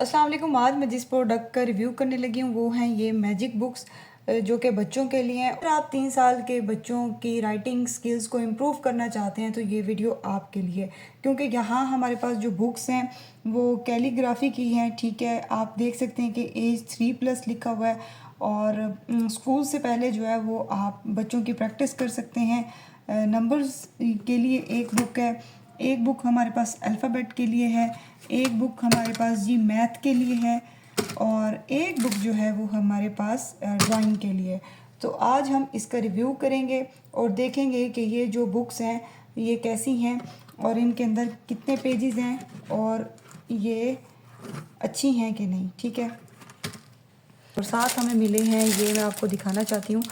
अस्सलाम वालेकुम। आज मैं जिस प्रोडक्ट का रिव्यू करने लगी हूँ वो हैं ये मैजिक बुक्स, जो कि बच्चों के लिए हैं। अगर आप 3 साल के बच्चों की राइटिंग स्किल्स को इम्प्रूव करना चाहते हैं तो ये वीडियो आपके लिए, क्योंकि यहाँ हमारे पास जो बुक्स हैं वो कैलीग्राफी की हैं। ठीक है, आप देख सकते हैं कि एज 3+ लिखा हुआ है और स्कूल से पहले जो है वो आप बच्चों की प्रैक्टिस कर सकते हैं। नंबर्स के लिए एक बुक है, एक बुक हमारे पास अल्फ़ाबेट के लिए है, एक बुक हमारे पास जी मैथ के लिए है और एक बुक जो है वो हमारे पास ड्राइंग के लिए है। तो आज हम इसका रिव्यू करेंगे और देखेंगे कि ये जो बुक्स हैं ये कैसी हैं और इनके अंदर कितने पेजेस हैं और ये अच्छी हैं कि नहीं। ठीक है, और साथ हमें मिले हैं, ये मैं आपको दिखाना चाहती हूँ,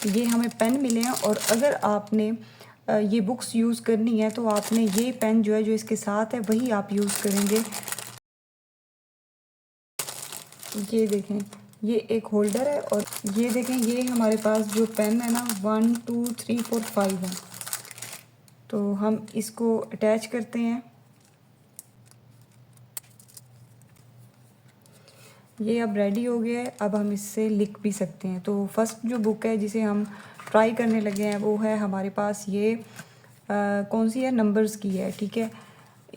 ये हमें पेन मिले हैं। और अगर आपने ये बुक्स यूज़ करनी है तो आपने ये पेन जो है जो इसके साथ है वही आप यूज़ करेंगे। ये देखें, ये एक होल्डर है और ये देखें ये हमारे पास जो पेन है ना 1 2 3 4 5 है। तो हम इसको अटैच करते हैं। ये अब रेडी हो गया है, अब हम इससे लिख भी सकते हैं। तो फर्स्ट जो बुक है जिसे हम ट्राई करने लगे हैं वो है हमारे पास ये कौन सी है, नंबर्स की है। ठीक है,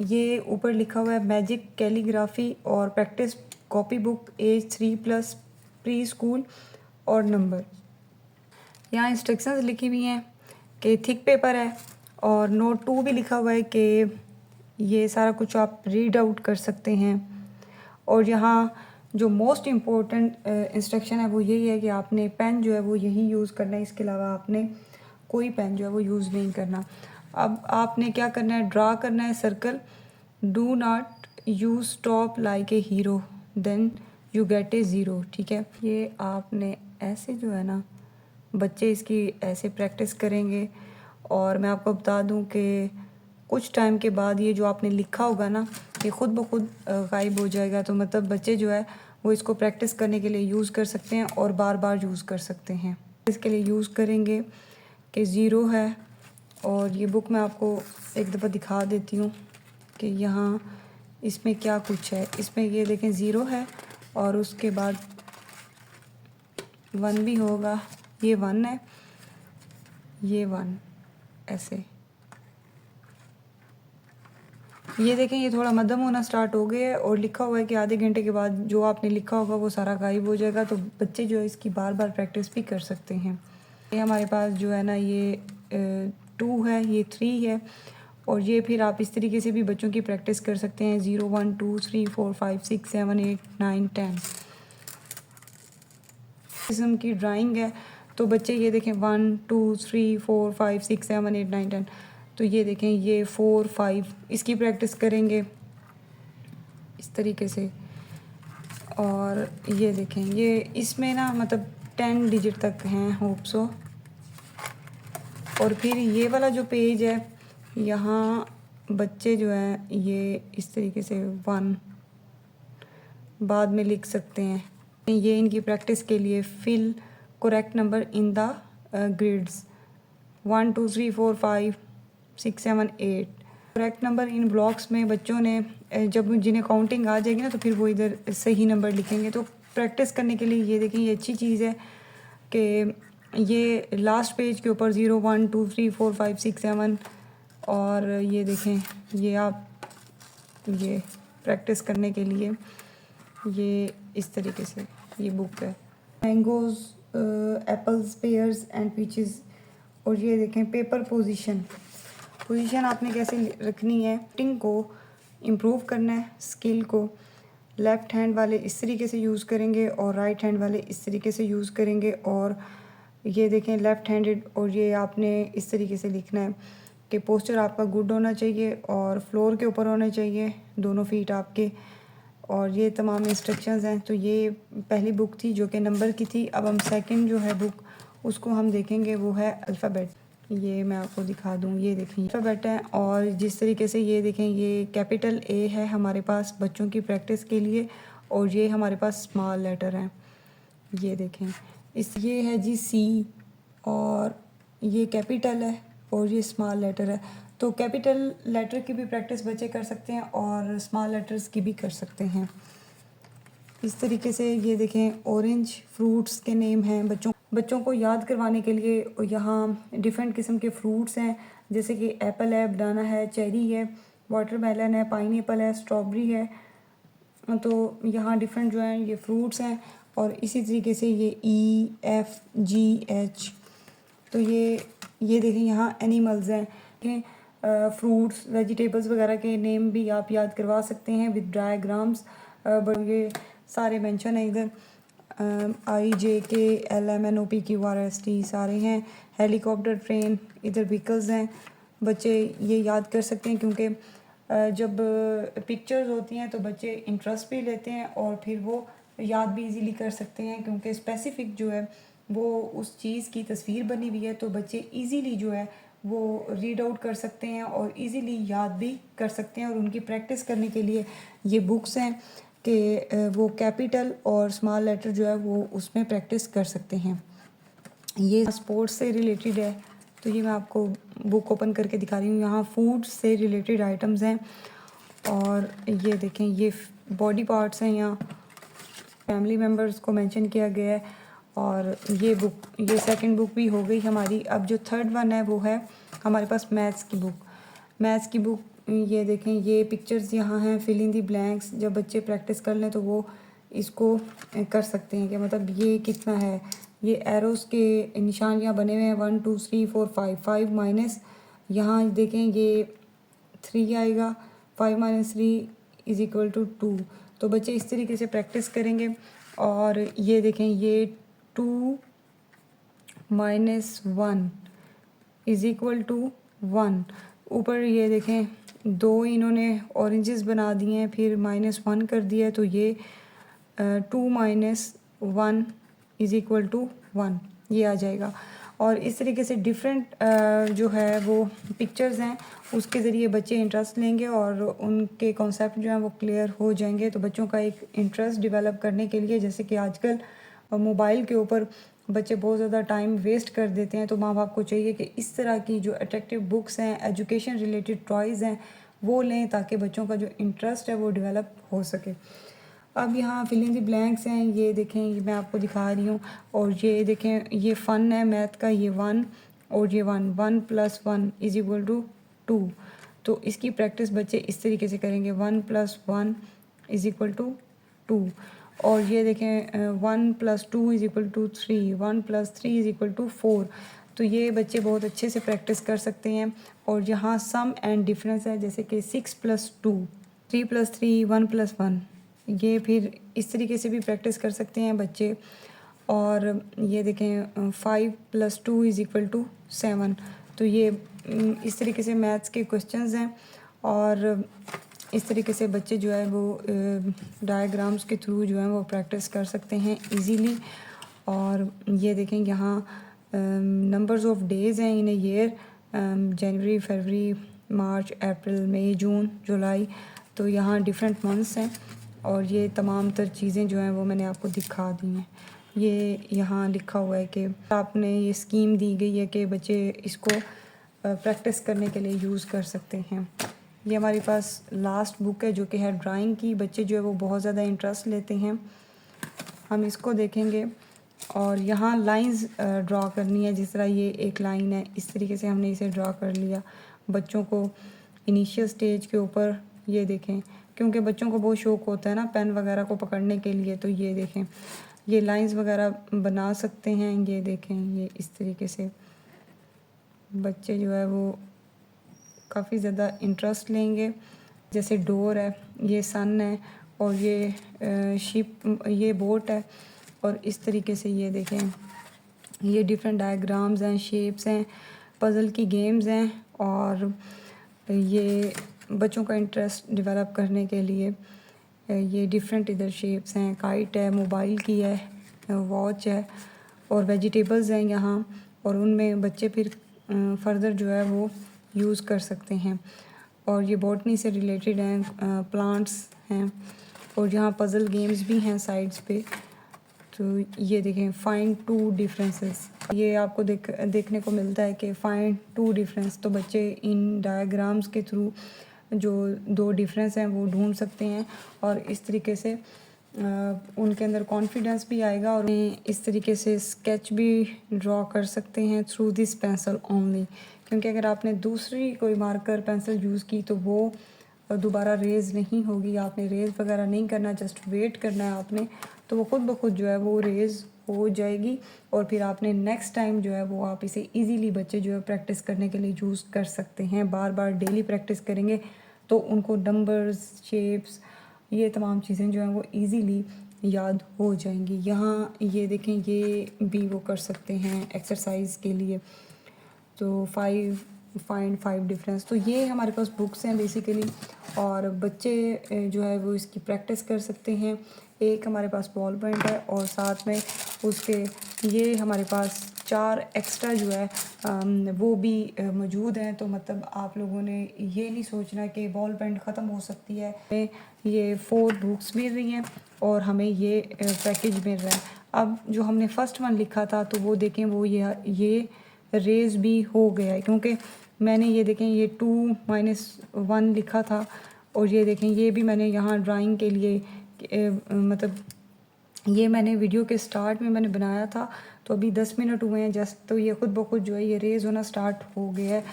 ये ऊपर लिखा हुआ है मैजिक कैलीग्राफी और practice copy book age 3+ preschool और नंबर। यहाँ इंस्ट्रक्शंस लिखी हुई हैं कि थिक पेपर है और नोट 2 भी लिखा हुआ है कि ये सारा कुछ आप रीड आउट कर सकते हैं। और यहाँ जो मोस्ट इम्पोर्टेंट इंस्ट्रक्शन है वो यही है कि आपने पेन जो है वो यही यूज़ करना है, इसके अलावा आपने कोई पेन जो है वो यूज़ नहीं करना। अब आपने क्या करना है, ड्रा करना है circle. Do not use stop like a hero then you get a zero. ठीक है, ये आपने ऐसे जो है ना, बच्चे इसकी ऐसे प्रैक्टिस करेंगे और मैं आपको बता दूं कि कुछ टाइम के बाद ये जो आपने लिखा होगा ना ये ख़ुद ब खुद गायब हो जाएगा। तो मतलब बच्चे जो है वो इसको प्रैक्टिस करने के लिए यूज़ कर सकते हैं और बार बार यूज़ कर सकते हैं। इसके लिए यूज़ करेंगे कि ज़ीरो है। और ये बुक मैं आपको एक दफ़ा दिखा देती हूँ कि यहाँ इसमें क्या कुछ है। इसमें ये देखें ज़ीरो है और उसके बाद 1 भी होगा, ये 1 है, ये 1 ऐसे। ये देखें ये थोड़ा मध्यम होना स्टार्ट हो गया है और लिखा हुआ है कि आधे घंटे के बाद जो आपने लिखा होगा वो सारा गायब हो जाएगा। तो बच्चे जो है इसकी बार बार प्रैक्टिस भी कर सकते हैं। ये हमारे पास जो है ना ये 2 है, ये 3 है और ये फिर आप इस तरीके से भी बच्चों की प्रैक्टिस कर सकते हैं। 0 1 2 3 4 5 6 7 8 9 10 किस्म की ड्राइंग है। तो बच्चे ये देखें 1 2 3 4 5 6 7 8 9 10। तो ये देखें ये 4 5 इसकी प्रैक्टिस करेंगे इस तरीके से। और ये देखें ये इसमें ना मतलब 10 डिजिट तक हैं, होप सो। और फिर ये वाला जो पेज है यहाँ बच्चे जो हैं ये इस तरीके से 1 बाद में लिख सकते हैं। ये इनकी प्रैक्टिस के लिए fill correct number in the grids 1 2 3 4 5 6 7 8। Correct number in blocks में बच्चों ने जब जिन्हें काउंटिंग आ जाएगी ना तो फिर वो इधर सही नंबर लिखेंगे। तो प्रैक्टिस करने के लिए ये देखें ये अच्छी चीज़ है कि ये लास्ट पेज के ऊपर 0 1 2 3 4 5 6 7 और ये देखें ये आप ये प्रैक्टिस करने के लिए ये इस तरीके से ये बुक है। Mangoes apples pairs and peaches. और ये देखें पेपर पोजीशन आपने कैसे रखनी है। टिंग को इम्प्रूव करना है, स्किल को लेफ़्ट हैंड वाले इस तरीके से यूज़ करेंगे और राइट हैंड वाले इस तरीके से यूज़ करेंगे। और ये देखें लेफ़्ट हैंडेड और ये आपने इस तरीके से लिखना है कि पोस्चर आपका गुड होना चाहिए और फ्लोर के ऊपर होने चाहिए दोनों फीट आपके। और ये तमाम इंस्ट्रक्शंस हैं। तो ये पहली बुक थी जो कि नंबर की थी। अब हम सेकंड जो है बुक उसको हम देखेंगे वो है अल्फ़ाबेट। ये मैं आपको दिखा दूँ, ये देखें अल्फ़ाबेट है और जिस तरीके से ये देखें ये कैपिटल ए है हमारे पास बच्चों की प्रैक्टिस के लिए और ये हमारे पास स्मॉल लेटर हैं। ये देखें ये है जी सी और ये कैपिटल है और ये स्मॉल लेटर है। तो कैपिटल लेटर की भी प्रैक्टिस बच्चे कर सकते हैं और स्मॉल लेटर्स की भी कर सकते हैं। इस तरीके से ये देखें ऑरेंज फ्रूट्स के नेम हैं। बच्चों को याद करवाने के लिए यहाँ डिफरेंट किस्म के फ्रूट्स हैं, जैसे कि एप्पल है, बनाना है, चेरी है, वाटरमेलन है, पाइनएप्पल है, स्ट्रॉबेरी है। तो यहाँ डिफरेंट जो हैं ये फ्रूट्स हैं। और इसी तरीके से ये EFGH, तो ये देखें यहाँ एनिमल्स हैं। फ्रूट्स वेजिटेबल्स वगैरह के नेम भी आप याद करवा सकते हैं विद डायग्राम्स। ये सारे मेंशन है इधर। IJKLMNOPQRST सारे हैं। हेलीकॉप्टर, ट्रेन, इधर व्हीकल्स हैं। बच्चे ये याद कर सकते हैं क्योंकि जब पिक्चर्स होती हैं तो बच्चे इंटरेस्ट भी लेते हैं और फिर वो याद भी इजीली कर सकते हैं, क्योंकि स्पेसिफिक जो है वो उस चीज़ की तस्वीर बनी हुई है, तो बच्चे इजीली जो है वो रीड आउट कर सकते हैं और इजीली याद भी कर सकते हैं। और उनकी प्रैक्टिस करने के लिए ये बुक्स हैं कि वो कैपिटल और स्मॉल लेटर जो है वो उसमें प्रैक्टिस कर सकते हैं। ये स्पोर्ट्स से रिलेटेड है, तो ये मैं आपको बुक ओपन करके दिखा रही हूँ। यहाँ फूड से रिलेटेड आइटम्स हैं और ये देखें ये बॉडी पार्ट्स हैं। यहाँ फैमिली मेम्बर्स को मेंशन किया गया है। और ये सेकंड बुक भी हो गई हमारी। अब जो थर्ड वन है वो है हमारे पास मैथ्स की बुक। ये देखें ये पिक्चर्स यहाँ हैं, फिल इन दी ब्लैंक्स। जब बच्चे प्रैक्टिस कर लें तो वो इसको कर सकते हैं कि मतलब ये कितना है। ये एरोस के निशान यहाँ बने हुए हैं 1 2 3 4 5 5 माइनस, यहाँ देखें ये 3 आएगा, 5 - 3 = 2। तो बच्चे इस तरीके से प्रैक्टिस करेंगे। और ये देखें ये 2 - 1 = 1। ऊपर ये देखें 2 इन्होंने ऑरेंजेस बना दिए हैं, फिर -1 कर दिया है, तो ये 2 - 1 = 1 ये आ जाएगा। और इस तरीके से डिफरेंट जो है वो पिक्चर्स हैं, उसके ज़रिए बच्चे इंटरेस्ट लेंगे और उनके कॉन्सेप्ट जो हैं वो क्लियर हो जाएंगे। तो बच्चों का एक इंटरेस्ट डेवलप करने के लिए, जैसे कि आजकल मोबाइल के ऊपर बच्चे बहुत ज़्यादा टाइम वेस्ट कर देते हैं, तो माँ बाप को चाहिए कि इस तरह की जो अट्रैक्टिव बुक्स हैं, एजुकेशन रिलेटेड टॉयज़ हैं, वो लें ताकि बच्चों का जो इंटरेस्ट है वो डेवलप हो सके। अब यहाँ फिल इन द ब्लैंक्स हैं, ये देखें ये मैं आपको दिखा रही हूँ। और ये देखें ये फ़न है मैथ का, ये 1 और ये 1 1 + 1 = 2। तो इसकी प्रैक्टिस बच्चे इस तरीके से करेंगे 1 + 1 = 2। और ये देखें 1 + 2 = 3, 1 + 3 = 4। तो ये बच्चे बहुत अच्छे से प्रैक्टिस कर सकते हैं। और यहाँ सम एंड डिफरेंस है, जैसे कि 6 + 2, 3 + 3, 1 + 1। ये फिर इस तरीके से भी प्रैक्टिस कर सकते हैं बच्चे। और ये देखें 5 + 2 = 7। तो ये इस तरीके से मैथ्स के क्वेश्चंस हैं। और इस तरीके से बच्चे जो है वो डायग्राम्स के थ्रू जो है वो प्रैक्टिस कर सकते हैं इजीली। और ये देखें यहाँ नंबर्स ऑफ डेज़ हैं इन ए ईयर, जनवरी, फरवरी, मार्च, अप्रैल, मई, जून, जुलाई। तो यहाँ डिफरेंट मंथ्स हैं और ये तमाम तर चीज़ें जो हैं वो मैंने आपको दिखा दी हैं। ये यहाँ लिखा हुआ है कि आपने ये स्कीम दी गई है कि बच्चे इसको प्रैक्टिस करने के लिए यूज़ कर सकते हैं। ये हमारे पास लास्ट बुक है जो कि है ड्राइंग की। बच्चे जो है वो बहुत ज़्यादा इंटरेस्ट लेते हैं। हम इसको देखेंगे और यहाँ लाइंस ड्रा करनी है। जिस तरह ये एक लाइन है, इस तरीके से हमने इसे ड्रा कर लिया। बच्चों को इनिशियल स्टेज के ऊपर ये देखें, क्योंकि बच्चों को बहुत शौक़ होता है ना पेन वगैरह को पकड़ने के लिए, तो ये देखें ये लाइंस वगैरह बना सकते हैं। ये देखें ये इस तरीके से बच्चे जो है वो काफ़ी ज़्यादा इंटरेस्ट लेंगे। जैसे डोर है, ये सन है और ये शिप, ये बोट है। और इस तरीके से ये देखें ये डिफरेंट डायग्राम्स हैं, शेप्स हैं, पज़ल की गेम्स हैं। और ये बच्चों का इंटरेस्ट डेवलप करने के लिए ये डिफरेंट इधर शेप्स हैं। काइट है, मोबाइल की है, वॉच है और वेजिटेबल्स हैं यहाँ। और उनमें बच्चे फिर फर्दर जो है वो यूज़ कर सकते हैं। और ये बॉटनी से रिलेटेड हैं, प्लांट्स हैं। और यहाँ पज़ल गेम्स भी हैं साइड्स पे। तो ये देखें फाइंड 2 डिफरेंसेस, ये आपको देखने को मिलता है कि फाइंड 2 डिफरेंस। तो बच्चे इन डायग्राम्स के थ्रू जो 2 डिफरेंस हैं वो ढूंढ सकते हैं। और इस तरीके से उनके अंदर कॉन्फिडेंस भी आएगा और इस तरीके से स्केच भी ड्रॉ कर सकते हैं थ्रू दिस पेंसिल ओनली। क्योंकि अगर आपने दूसरी कोई मार्कर पेंसिल यूज़ की तो वो दोबारा रेज़ नहीं होगी। आपने रेज़ वगैरह नहीं करना, जस्ट वेट करना है आपने, तो वो खुद ब खुद जो है वो रेज़ हो जाएगी। और फिर आपने नेक्स्ट टाइम जो है वो आप इसे इजीली बच्चे जो है प्रैक्टिस करने के लिए यूज़ कर सकते हैं। बार बार डेली प्रैक्टिस करेंगे तो उनको नंबर्स, शेप्स, ये तमाम चीज़ें जो हैं वो इजीली याद हो जाएंगी। यहाँ ये देखें, ये भी वो कर सकते हैं एक्सरसाइज के लिए। तो फाइंड 5 डिफरेंस, तो ये हमारे पास बुक्स हैं बेसिकली, और बच्चे जो है वो इसकी प्रैक्टिस कर सकते हैं। एक हमारे पास बॉल पॉइंट है और साथ में उसके ये हमारे पास 4 एक्स्ट्रा जो है वो भी मौजूद हैं। तो मतलब आप लोगों ने ये नहीं सोचना कि बॉल पेन ख़त्म हो सकती है। हमें ये 4 बुक्स मिल रही हैं और हमें ये पैकेज मिल रहा है। अब जो हमने फर्स्ट वन लिखा था तो वो देखें, वो ये रेज भी हो गया है, क्योंकि मैंने ये देखें ये 2-1 लिखा था। और ये देखें, ये भी मैंने यहाँ ड्राइंग के लिए मतलब ये मैंने वीडियो के स्टार्ट में मैंने बनाया था, तो अभी 10 मिनट हुए हैं जस्ट, तो ये खुद ब खुद जो है ये रेज़ होना स्टार्ट हो गया है।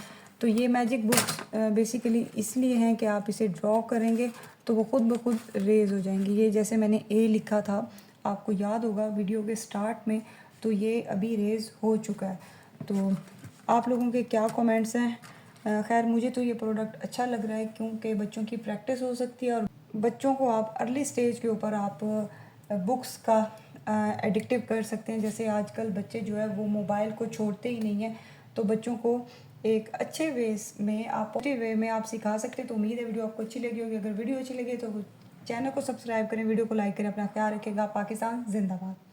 तो ये मैजिक बुक्स बेसिकली इसलिए हैं कि आप इसे ड्रॉ करेंगे तो वो खुद ब खुद रेज़ हो जाएंगी। ये जैसे मैंने ए लिखा था, आपको याद होगा वीडियो के स्टार्ट में, तो ये अभी रेज़ हो चुका है। तो आप लोगों के क्या कमेंट्स हैं? खैर मुझे तो ये प्रोडक्ट अच्छा लग रहा है, क्योंकि बच्चों की प्रैक्टिस हो सकती है और बच्चों को आप अर्ली स्टेज के ऊपर आप बुक्स का एडिक्टिव कर सकते हैं। जैसे आजकल बच्चे जो है वो मोबाइल को छोड़ते ही नहीं हैं, तो बच्चों को एक अच्छे वे में आप पॉजिटिव वे में आप सिखा सकते हैं। तो उम्मीद है वीडियो आपको अच्छी लगी होगी। अगर वीडियो अच्छी लगी तो चैनल को सब्सक्राइब करें, वीडियो को लाइक करें, अपना ख्याल रखिएगा। पाकिस्तान जिंदाबाद।